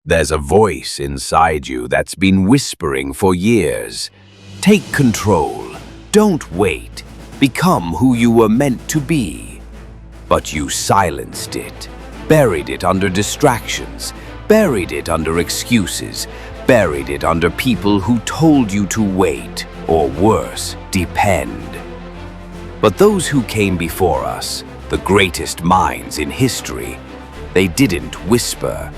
There's a voice inside you that's been whispering for years. Take control. Don't wait. Become who you were meant to be. But you silenced it, buried it under distractions, buried it under excuses, buried it under people who told you to wait, or worse, depend. But those who came before us, the greatest minds in history, they didn't whisper.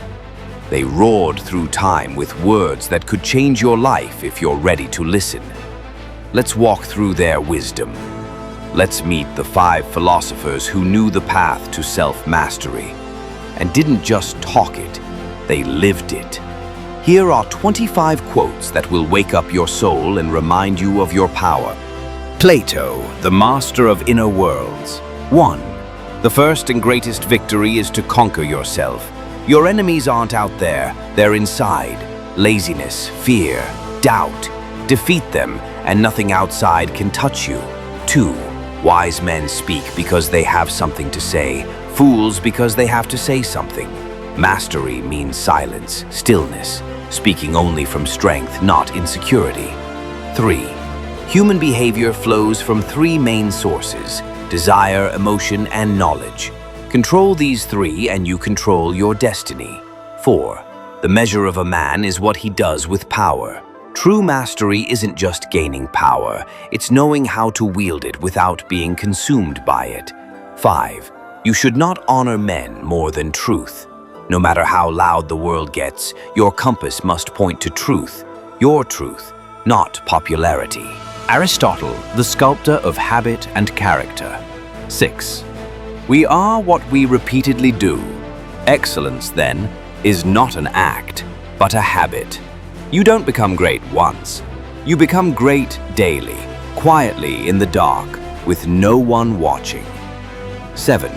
They roared through time with words that could change your life if you're ready to listen. Let's walk through their wisdom. Let's meet the 5 philosophers who knew the path to self-mastery and didn't just talk it, they lived it. Here are 25 quotes that will wake up your soul and remind you of your power. Plato, the master of inner worlds. 1. The first and greatest victory is to conquer yourself. Your enemies aren't out there, they're inside. Laziness, fear, doubt. Defeat them, and nothing outside can touch you. 2. Wise men speak because they have something to say, fools because they have to say something. Mastery means silence, stillness, speaking only from strength, not insecurity. 3. Human behavior flows from 3 main sources: desire, emotion, and knowledge. Control these 3 and you control your destiny. 4. The measure of a man is what he does with power. True mastery isn't just gaining power, it's knowing how to wield it without being consumed by it. 5. You should not honor men more than truth. No matter how loud the world gets, your compass must point to truth, your truth, not popularity. Aristotle, the sculptor of habit and character. 6. We are what we repeatedly do. Excellence, then, is not an act, but a habit. You don't become great once. You become great daily, quietly in the dark, with no one watching. 7.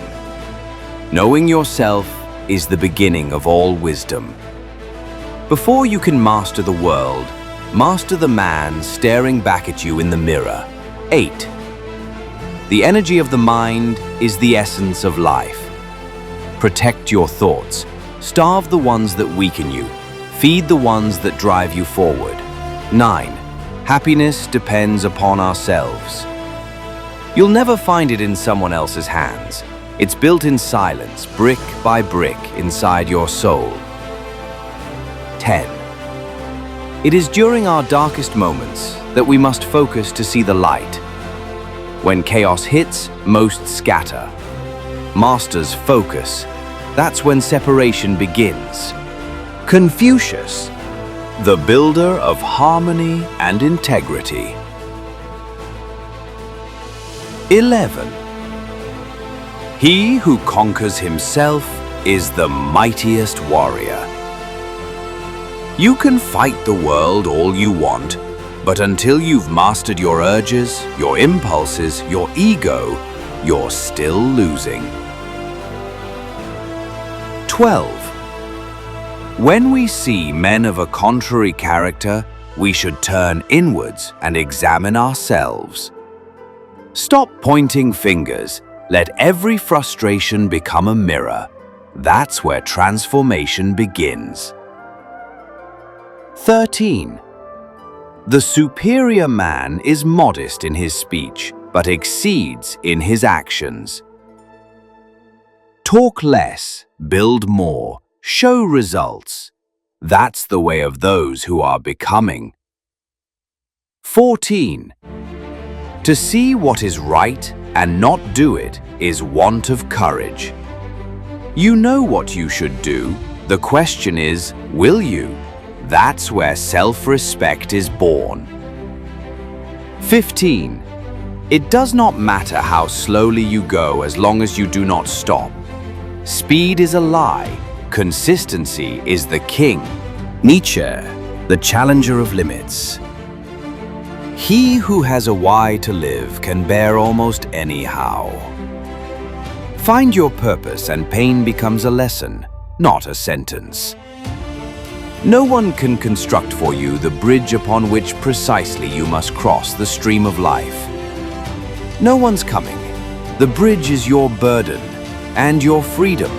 Knowing yourself is the beginning of all wisdom. Before you can master the world, master the man staring back at you in the mirror. 8. The energy of the mind is the essence of life. Protect your thoughts. Starve the ones that weaken you. Feed the ones that drive you forward. 9. Happiness depends upon ourselves. You'll never find it in someone else's hands. It's built in silence, brick by brick, inside your soul. 10. It is during our darkest moments that we must focus to see the light. When chaos hits, most scatter. Masters focus. That's when separation begins. Confucius, the builder of harmony and integrity. 11. He who conquers himself is the mightiest warrior. You can fight the world all you want, but until you've mastered your urges, your impulses, your ego, you're still losing. 12. When we see men of a contrary character, we should turn inwards and examine ourselves. Stop pointing fingers. Let every frustration become a mirror. That's where transformation begins. 13. The superior man is modest in his speech, but exceeds in his actions. Talk less, build more, show results. That's the way of those who are becoming. 14. To see what is right and not do it is want of courage. You know what you should do. The question is, will you? That's where self-respect is born. 15. It does not matter how slowly you go as long as you do not stop. Speed is a lie. Consistency is the king. Nietzsche, the challenger of limits. He who has a why to live can bear almost any how. Find your purpose and pain becomes a lesson, not a sentence. No one can construct for you the bridge upon which precisely you must cross the stream of life. No one's coming. The bridge is your burden and your freedom.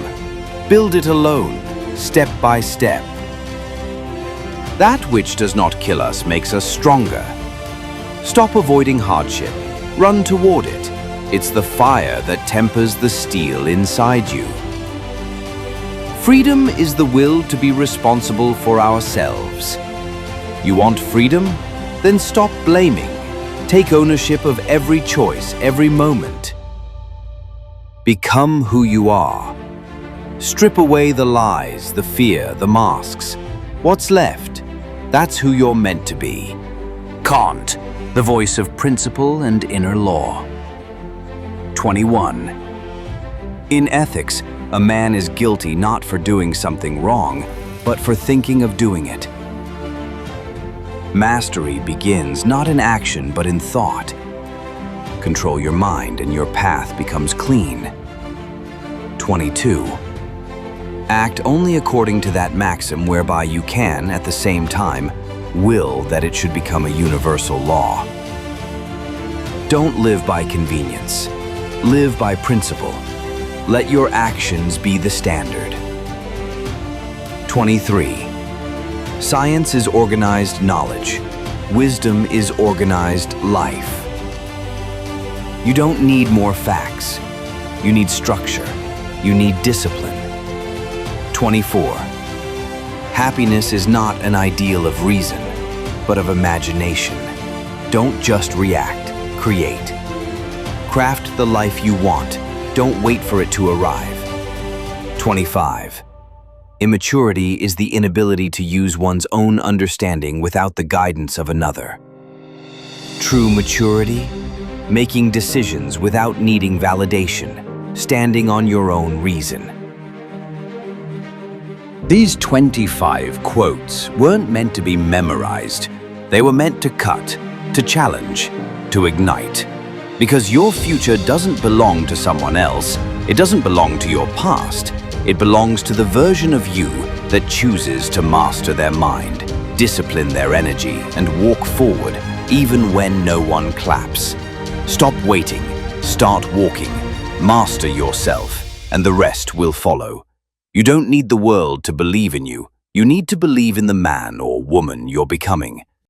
Build it alone, step by step. That which does not kill us makes us stronger. Stop avoiding hardship. Run toward it. It's the fire that tempers the steel inside you. Freedom is the will to be responsible for ourselves. You want freedom? Then stop blaming. Take ownership of every choice, every moment. Become who you are. Strip away the lies, the fear, the masks. What's left? That's who you're meant to be. Kant, the voice of principle and inner law. 21. In ethics, a man is guilty not for doing something wrong, but for thinking of doing it. Mastery begins not in action, but in thought. Control your mind and your path becomes clean. 22. Act only according to that maxim whereby you can, at the same time, will that it should become a universal law. Don't live by convenience. Live by principle. Let your actions be the standard. 23. Science is organized knowledge. Wisdom is organized life. You don't need more facts. You need structure. You need discipline. 24. Happiness is not an ideal of reason, but of imagination. Don't just react, create. Craft the life you want. Don't wait for it to arrive. 25. Immaturity is the inability to use one's own understanding without the guidance of another. True maturity? Making decisions without needing validation, standing on your own reason. These 25 quotes weren't meant to be memorized. They were meant to cut, to challenge, to ignite. Because your future doesn't belong to someone else. It doesn't belong to your past. It belongs to the version of you that chooses to master their mind, discipline their energy, and walk forward even when no one claps. Stop waiting. Start walking. Master yourself, and the rest will follow. You don't need the world to believe in you. You need to believe in the man or woman you're becoming.